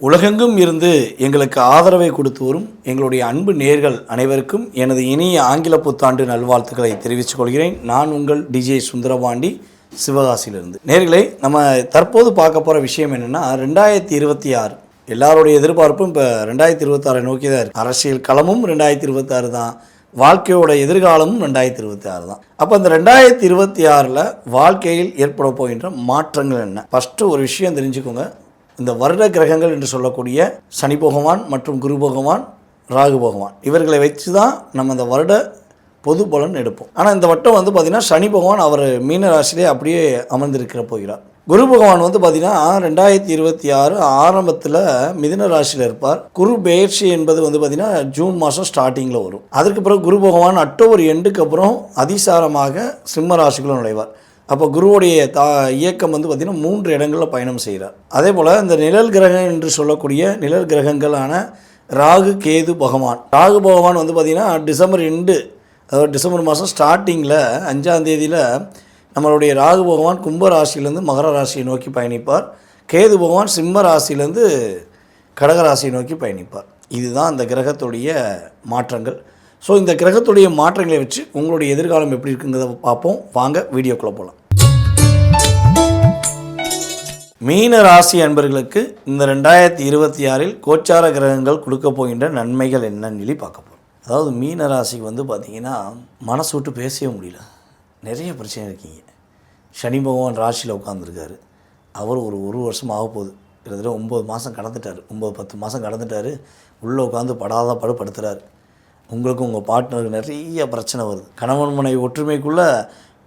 உலகெங்கும் இருந்து எங்களுக்கு ஆதரவை கொடுத்து வரும் எங்களுடைய அன்பு நேர்கள் அனைவருக்கும் எனது இனிய ஆங்கில புத்தாண்டு நல்வாழ்த்துக்களை தெரிவித்துக் கொள்கிறேன். நான் உங்கள் டிஜே சுந்தரபாண்டி, சிவகாசியிலிருந்து. நேர்களே, நம்ம தற்போது பார்க்க போகிற விஷயம் என்னென்னா, 2026 எல்லாருடைய எதிர்பார்ப்பும் இப்போ 2026 நோக்கி தான் இருக்குது. அரசியல் களமும் 2026 தான், வாழ்க்கையோட எதிர்காலமும் 2026 தான். அப்போ இந்த 2026 வாழ்க்கையில் ஏற்பட போகின்ற மாற்றங்கள் என்ன? ஃபஸ்ட்டு ஒரு விஷயம் தெரிஞ்சுக்கோங்க. இந்த வருட கிரகங்கள் என்று சொல்லக்கூடிய சனி பகவான் மற்றும் குரு பகவான், ராகு பகவான், இவர்களை வச்சு தான் நம்ம இந்த வருட பொது பலன் எடுப்போம். ஆனால் இந்த வட்டம் பார்த்திங்கன்னா சனி பகவான் அவர் மீன ராசியிலே அப்படியே அமர்ந்திருக்கிற போகிறார். குரு பகவான் பார்த்திங்கன்னா 2026 ஆரம்பத்தில் மிதுன ராசியில் இருப்பார். குரு பெயர்ச்சி என்பது பார்த்திங்கன்னா ஜூன் மாதம் ஸ்டார்டிங்கில் வரும். அதற்கு பிறகு குரு பகவான் அக்டோபர் எண்டுக்கு அப்புறம் அதிசாரமாக சிம்ம ராசிக்குள்ள நுழைவார். அப்போ குருவுடைய இயக்கம் பார்த்திங்கன்னா 3 இடங்களில் பயணம் செய்கிறார். அதே போல் இந்த நிழல் கிரகம் என்று சொல்லக்கூடிய நிழல் கிரகங்களான ராகு, கேது பகவான். ராகு பகவான் பார்த்திங்கன்னா டிசம்பர் எண்டு, அதாவது டிசம்பர் மாதம் ஸ்டார்டிங்கில் 5ஆம் தேதியில் நம்மளுடைய ராகு பகவான் கும்ப ராசியிலேருந்து மகர ராசியை நோக்கி பயணிப்பார். கேது பகவான் சிம்ம ராசியிலேருந்து கடக ராசியை நோக்கி பயணிப்பார். இதுதான் அந்த கிரகத்துடைய மாற்றங்கள். ஸோ இந்த கிரகத்துடைய மாற்றங்களை வச்சு உங்களுடைய எதிர்காலம் எப்படி இருக்குங்கிறத பார்ப்போம். வாங்க வீடியோக்குள்ளே போகலாம். மீன ராசி அன்பர்களுக்கு இந்த 2026 கோச்சார கிரகங்கள் கொடுக்க போகின்ற நன்மைகள் என்னன்னு சொல்லி பார்க்க போகிறோம். அதாவது மீன ராசிக்கு பார்த்திங்கன்னா மனசு விட்டு பேசவே முடியல, நிறைய பிரச்சனை இருக்கீங்க. சனி பகவான் ராசியில் உட்காந்துருக்காரு. அவர் ஒரு வருஷம் ஆக போகுது. கிட்டத்தட்ட 9 மாதம் கடந்துட்டார், 9-10 மாதம் கடந்துட்டார். உள்ளே உட்காந்து படாத படுத்துறாரு. உங்களுக்கும் உங்கள் பார்ட்னருக்கு நிறைய பிரச்சனை வருது. கணவன் மனைவி ஒற்றுமைக்குள்ளே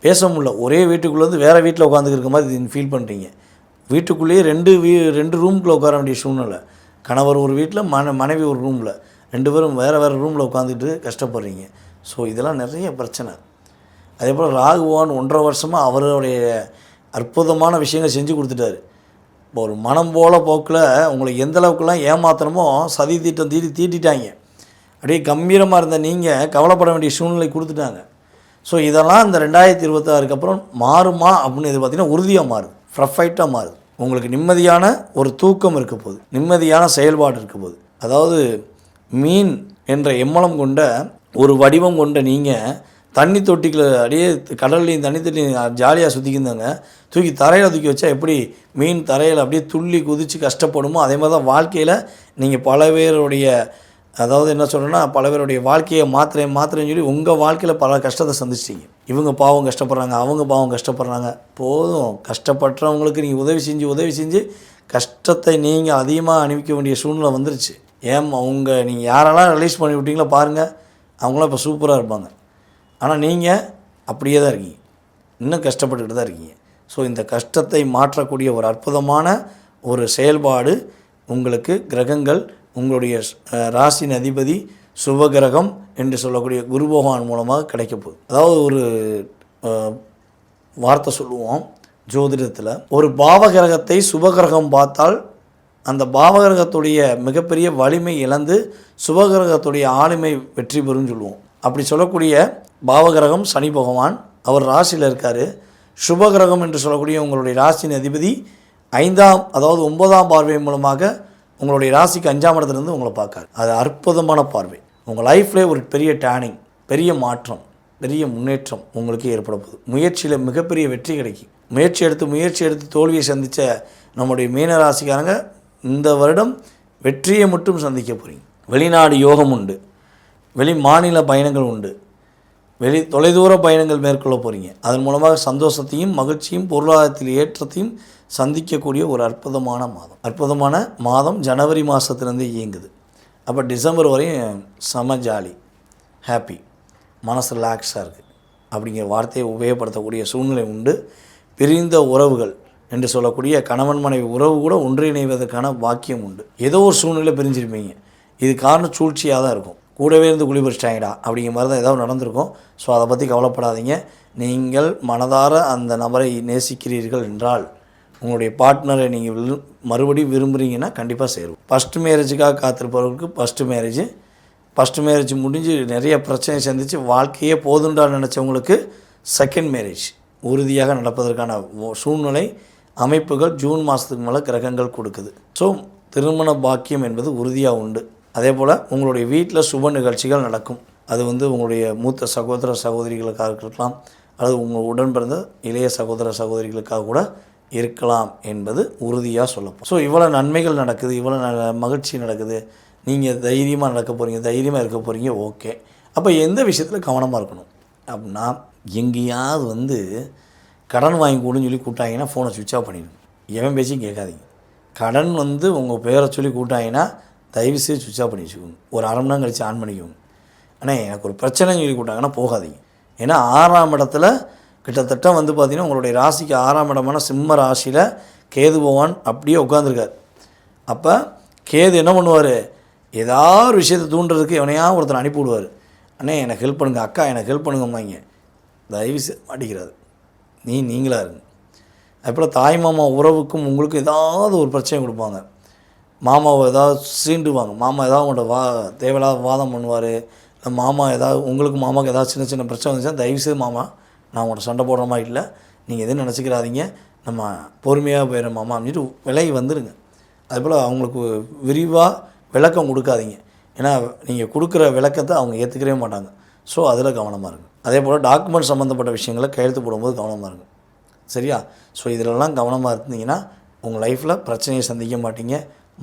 பேச முடியல. ஒரே வீட்டுக்குள்ளேருந்து வேறு வீட்டில் உட்காந்துருக்க மாதிரி ஃபீல் பண்ணுறீங்க. வீட்டுக்குள்ளேயே ரெண்டு ரூமுக்குள்ளே உட்கார வேண்டிய சூழ்நிலை. கணவர் ஒரு வீட்டில், மனைவி ஒரு ரூமில், 2 பேரும் வேறு ரூமில் உட்காந்துட்டு கஷ்டப்படுறீங்க. ஸோ இதெல்லாம் நிறைய பிரச்சனை. அதே போல் ராகு பகவான் 1.5 வருஷமாக அவருடைய அற்புதமான விஷயங்கள் செஞ்சு கொடுத்துட்டாரு. இப்போ ஒரு மனம் போல போக்கில் உங்களை எந்த அளவுக்குலாம் ஏமாத்தணுமோ சதி திட்டம் தீட்டிட்டாங்க. அப்படியே கம்பீரமாக இருந்த நீங்கள் கவலைப்பட வேண்டிய சூழ்நிலை கொடுத்துட்டாங்க. ஸோ இதெல்லாம் இந்த 2026 அப்புறம் மாறுமா அப்படின்னு இது பார்த்திங்கன்னா உறுதியாக மாறுது, பர்ஃபெக்டாக மாறுது. உங்களுக்கு நிம்மதியான ஒரு தூக்கம் இருக்க போகுது, நிம்மதியான செயல்பாடு இருக்க போகுது. அதாவது மீன் என்ற எம்மலம் கொண்ட ஒரு வடிவம் கொண்ட நீங்கள் தண்ணி தொட்டிகளை அப்படியே கடல்லையும் தண்ணி தொட்டிலையும் ஜாலியாக சுற்றிக்கிந்தாங்க. தூக்கி தரையில் தூக்கி வச்சா எப்படி மீன் தரையில் அப்படியே துள்ளி குதித்து கஷ்டப்படுமோ, அதே மாதிரி தான் வாழ்க்கையில் நீங்கள் பல பேருடைய, அதாவது என்ன சொல்கிறேன்னா, பல பேருடைய வாழ்க்கையை மாத்திரன்னு சொல்லி உங்கள் வாழ்க்கையில் பல கஷ்டத்தை சந்திச்சிட்டிங்க. இவங்க பாவம் கஷ்டப்படுறாங்க, அவங்க பாவம் கஷ்டப்படுறாங்க. போதும், கஷ்டப்படுறவங்களுக்கு நீங்கள் உதவி செஞ்சு கஷ்டத்தை நீங்கள் அதிகமாக அனுப்பிக்க வேண்டிய சூழ்நிலை வந்துருச்சு. நீங்கள் யாரெல்லாம் ரிலீஸ் பண்ணி விட்டீங்களோ பாருங்கள், அவங்களாம் இப்போ சூப்பராக இருப்பாங்க. ஆனால் நீங்கள் அப்படியே தான் இருக்கீங்க, இன்னும் கஷ்டப்பட்டுக்கிட்டு தான் இருக்கீங்க. ஸோ இந்த கஷ்டத்தை மாற்றக்கூடிய ஒரு அற்புதமான ஒரு செயல்பாடு உங்களுக்கு கிரகங்கள், உங்களுடைய ராசியின் அதிபதி சுபகிரகம் என்று சொல்லக்கூடிய குரு பகவான் மூலமாக கிடைக்க போகுது. அதாவது ஒரு வார்த்தை சொல்லுவோம் ஜோதிடத்தில், ஒரு பாவகிரகத்தை சுபகிரகம் பார்த்தால் அந்த பாவகிரகத்துடைய மிகப்பெரிய வலிமை இழந்து சுபகிரகத்துடைய ஆளுமை வெற்றி பெறும்னு சொல்லுவோம். அப்படி சொல்லக்கூடிய பாவகிரகம் சனி பகவான், அவர் ராசியில் இருக்கார். சுபகிரகம் என்று சொல்லக்கூடிய உங்களுடைய ராசியின் அதிபதி 5ஆம், அதாவது 9ஆம் பார்வை மூலமாக உங்களுடைய ராசிக்கு 5ஆம் இடத்துலேருந்து உங்களை பார்க்காரு. அது அற்புதமான பார்வை. உங்கள் லைஃப்லேயே ஒரு பெரிய டேர்னிங், பெரிய மாற்றம், பெரிய முன்னேற்றம் உங்களுக்கு ஏற்பட போகுது. முயற்சியில் மிகப்பெரிய வெற்றி கிடைக்கும். முயற்சி எடுத்து தோல்வியை சந்தித்த நம்முடைய மீன ராசிக்காரங்க இந்த வருடம் வெற்றியை மட்டும் சந்திக்க போகிறீங்க. வெளிநாடு யோகம் உண்டு, வெளி மாநில பயணங்கள் உண்டு, தொலைதூர பயணங்கள் மேற்கொள்ள போகிறீங்க. அதன் மூலமாக சந்தோஷத்தையும் மகிழ்ச்சியும் பொருளாதாரத்தில் ஏற்றத்தையும் சந்திக்கக்கூடிய ஒரு அற்புதமான மாதம் ஜனவரி மாதத்துலேருந்து இயங்குது. அப்போ டிசம்பர் வரையும் செம ஜாலி, ஹாப்பி, மனசு ரிலாக்ஸாக இருக்குது அப்படிங்கிற வார்த்தையை உபயோகப்படுத்தக்கூடிய சூழ்நிலை உண்டு. பிரிந்த உறவுகள் என்று சொல்லக்கூடிய கணவன் மனைவி உறவு கூட ஒன்றிணைவதற்கான வாக்கியம் உண்டு. ஏதோ ஒரு சூழ்நிலை பிரிஞ்சிருப்பீங்க. இது காரணம் சூழ்ச்சியாக தான் இருக்கும். கூடவே இருந்து குளிபறிச்சிட்டாங்கடா அப்படிங்கிற மாதிரி தான் ஏதாவது நடந்திருக்கும். ஸோ அதை பற்றி கவலைப்படாதீங்க. நீங்கள் மனதார அந்த நபரை நேசிக்கிறீர்கள் என்றால், உங்களுடைய பார்ட்னரை நீங்கள் மறுபடியும் விரும்புகிறீங்கன்னா கண்டிப்பாக சேரும். ஃபஸ்ட்டு மேரேஜுக்காக காத்திருப்பவர்களுக்கு ஃபஸ்ட்டு மேரேஜ் முடிஞ்சு நிறைய பிரச்சனை சந்தித்து வாழ்க்கையே போதுண்டான்னு நினச்சவங்களுக்கு செகண்ட் மேரேஜ் உறுதியாக நடப்பதற்கான சூழ்நிலை அமைப்புகள் ஜூன் மாதத்துக்கு மேலே கிரகங்கள் கொடுக்குது. ஸோ திருமண பாக்கியம் என்பது உறுதியாக உண்டு. அதே போல் உங்களுடைய வீட்டில் சுப நிகழ்ச்சிகள் நடக்கும். அது வந்து உங்களுடைய மூத்த சகோதர சகோதரிகளுக்காக இருக்கலாம், அல்லது உங்கள் உடன் பிறந்த இளைய சகோதர சகோதரிகளுக்காக கூட இருக்கலாம் என்பது உறுதியாக சொல்லப்போம். ஸோ இவ்வளோ நன்மைகள் நடக்குது, இவ்வளோ மகிழ்ச்சி நடக்குது, நீங்கள் தைரியமாக நடக்க போகிறீங்க, தைரியமாக இருக்க போகிறீங்க. ஓகே, அப்போ எந்த விஷயத்தில் கவனமாக இருக்கணும் அப்படின்னா, எங்கேயாவது வந்து கடன் வாங்கி கொடுன்னு சொல்லி கூப்பிட்டாங்கன்னா ஃபோனை சுவிட்ச் ஆஃப் பண்ணிடுங்க. எவன் பேச்சும் கேட்காதீங்க. கடன் வந்து உங்கள் பேரை சொல்லி கூப்பிட்டாங்கன்னா தயவுசெய்து சுவிட்ச் ஆஃப் பண்ணி வச்சுக்கோங்க. ஒரு அரை மணி நேரம் கழித்து ஆன் பண்ணிக்கோங்க. ஆனால் எனக்கு ஒரு பிரச்சனைன்னு சொல்லி கூப்பிட்டாங்கன்னா போகாதீங்க. ஏன்னா 6ஆம் இடத்துல கிட்டத்தட்ட வந்து பார்த்திங்கன்னா உங்களுடைய ராசிக்கு 6ஆம் இடமான சிம்ம ராசியில் கேது பகவான் அப்படியே உட்காந்துருக்கார். அப்போ கேது என்ன பண்ணுவார், ஏதாவது ஒரு விஷயத்தை தூண்டுறதுக்கு எவனையாக ஒருத்தர் அனுப்பி விடுவார். அண்ணே எனக்கு ஹெல்ப் பண்ணுங்கள், அக்கா எனக்கு ஹெல்ப் பண்ணுங்கம்மாங்க. தயவுசெய்து மாட்டிக்கிறாரு. நீங்களாக இருங்க. அதுபோல் தாய் மாமா உறவுக்கும் உங்களுக்கும் ஏதாவது ஒரு பிரச்சனை கொடுப்பாங்க. மாமாவை ஏதாவது சீண்டுவாங்க. மாமா ஏதாவது உங்கள்கிட்ட தேவையில்லாத வாதம் பண்ணுவார். இல்லை மாமா ஏதாவது மாமாவுக்கு ஏதாவது சின்ன சின்ன பிரச்சனை வந்துச்சுன்னா தயவுசெய்து மாமா நான் உங்கள்கிட்ட சண்டை போடுற மாதிரி இல்லை, நீங்கள் எதுவும் நினச்சிக்கிறாதீங்க, நம்ம பொறுமையாக போயிடுற மாமா அப்படின்ட்டு விலகி வந்துடுங்க. அதுபோல் அவங்களுக்கு விரிவாக விளக்கம் கொடுக்காதீங்க. ஏன்னா நீங்கள் கொடுக்குற விளக்கத்தை அவங்க ஏற்றுக்கவே மாட்டாங்க. ஸோ அதில் கவனமாக இருங்க. அதே போல் டாக்குமெண்ட் சம்மந்தப்பட்ட விஷயங்களை கையெழுத்து போடும்போது கவனமாக இருங்க. சரியா? ஸோ இதிலெல்லாம் கவனமாக இருந்தீங்கன்னா உங்கள் லைஃப்பில் பிரச்சனையை சந்திக்க மாட்டீங்க.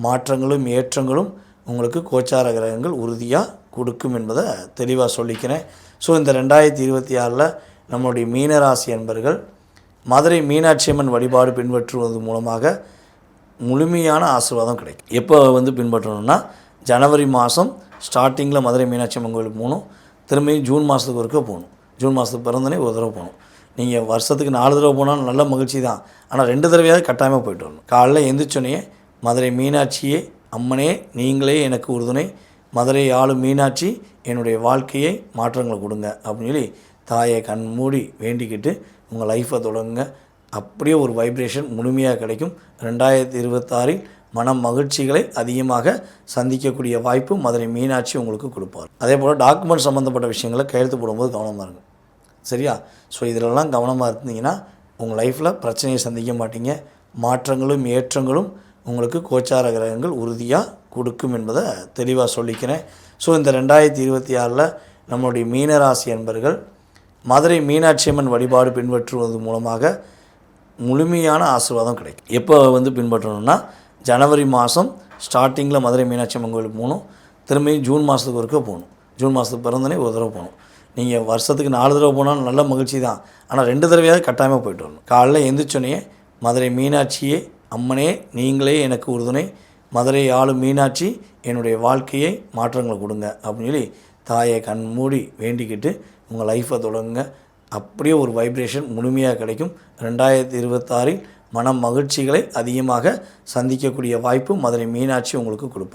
மாற்றங்களும் ஏற்றங்களும் உங்களுக்கு கோச்சார கிரகங்கள் உறுதியாக கொடுக்கும் என்பதை தெளிவாக சொல்லிக்கிறேன். ஸோ இந்த 2026 நம்மளுடைய மீனராசி அன்பர்கள் மதுரை மீனாட்சி அம்மன் வழிபாடு பின்பற்றுவது மூலமாக முழுமையான ஆசீர்வாதம் கிடைக்கும். எப்போ வந்து பின்பற்றணும்னா, ஜனவரி மாதம் ஸ்டார்டிங்கில் மதுரை மீனாட்சி அம்மன் கோயிலுக்கு போகணும். திரும்பியும் ஜூன் மாதத்துக்கு ஒருக்க போகணும். ஜூன் மாதத்துக்கு பிறந்தனே ஒரு தடவை போகணும். நீங்கள் வருஷத்துக்கு 4 தடவை போனாலும் நல்ல மகிழ்ச்சி தான். ஆனால் 2 தடவையாவது கட்டாயமாக போய்ட்டு வரணும். காலைல எந்திரிச்சோன்னே மதுரை மீனாட்சியே அம்மனே நீங்களே எனக்கு உறுதுணை, மதுரை ஆளும் மீனாட்சி என்னுடைய வாழ்க்கையை மாற்றங்களை கொடுங்க அப்படின்னு சொல்லி தாயை கண் மூடி வேண்டிக்கிட்டு உங்கள் லைஃப்பை தொடங்குங்க. அப்படியே ஒரு வைப்ரேஷன் முழுமையாக கிடைக்கும். 2026 மன மகிழ்ச்சிகளை அதிகமாக சந்திக்கக்கூடிய வாய்ப்பு மதுரை மீனாட்சி உங்களுக்கு கொடுப்பார். அதே போல் டாக்குமெண்ட் சம்மந்தப்பட்ட விஷயங்களை கையெழுத்து போடும்போது கவனமாக இருங்க. சரியா? ஸோ இதிலெல்லாம் கவனமாக இருந்தீங்கன்னா உங்கள் லைஃப்பில் பிரச்சனையை சந்திக்க மாட்டீங்க. மாற்றங்களும் ஏற்றங்களும் உங்களுக்கு கோச்சார கிரகங்கள் உறுதியாக கொடுக்கும் என்பதை தெளிவாக சொல்லிக்கிறேன். ஸோ இந்த 2026 நம்மளுடைய மீனராசி அன்பர்கள் மதுரை மீனாட்சி அம்மன் வழிபாடு பின்பற்றுவது மூலமாக முழுமையான ஆசீர்வாதம் கிடைக்கும். எப்போ வந்து பின்பற்றணும்னா, ஜனவரி மாதம் ஸ்டார்டிங்கில் மதுரை மீனாட்சி அம்மன் கோயிலுக்கு போகணும். திரும்பியும் ஜூன் மாதத்துக்கு ஒருக்க போகணும். ஜூன் மாதத்துக்கு பிறந்தனே ஒரு தடவை போகணும். நீங்கள் வருஷத்துக்கு 4 தடவை போனாலும் நல்ல மகிழ்ச்சி தான். ஆனால் 2 தடவையாவது கட்டாயமாக போய்ட்டு வரணும். காலைல எந்திரிச்சோன்னே மதுரை மீனாட்சியே அம்மனே நீங்களே எனக்கு உறுதுணை, மதுரை ஆளும் மீனாட்சி என்னுடைய வாழ்க்கையை மாற்றங்களை கொடுங்க அப்படின்னு சொல்லி தாயை கண் மூடி வேண்டிக்கிட்டு உங்கள் லைஃப்பை தொடங்குங்க. அப்படியே ஒரு வைப்ரேஷன் முழுமையாக கிடைக்கும். 2026 மன மகிழ்ச்சிகளை அதிகமாக சந்திக்கக்கூடிய வாய்ப்பு மதுரை மீனாட்சி உங்களுக்கு கொடுப்பார்.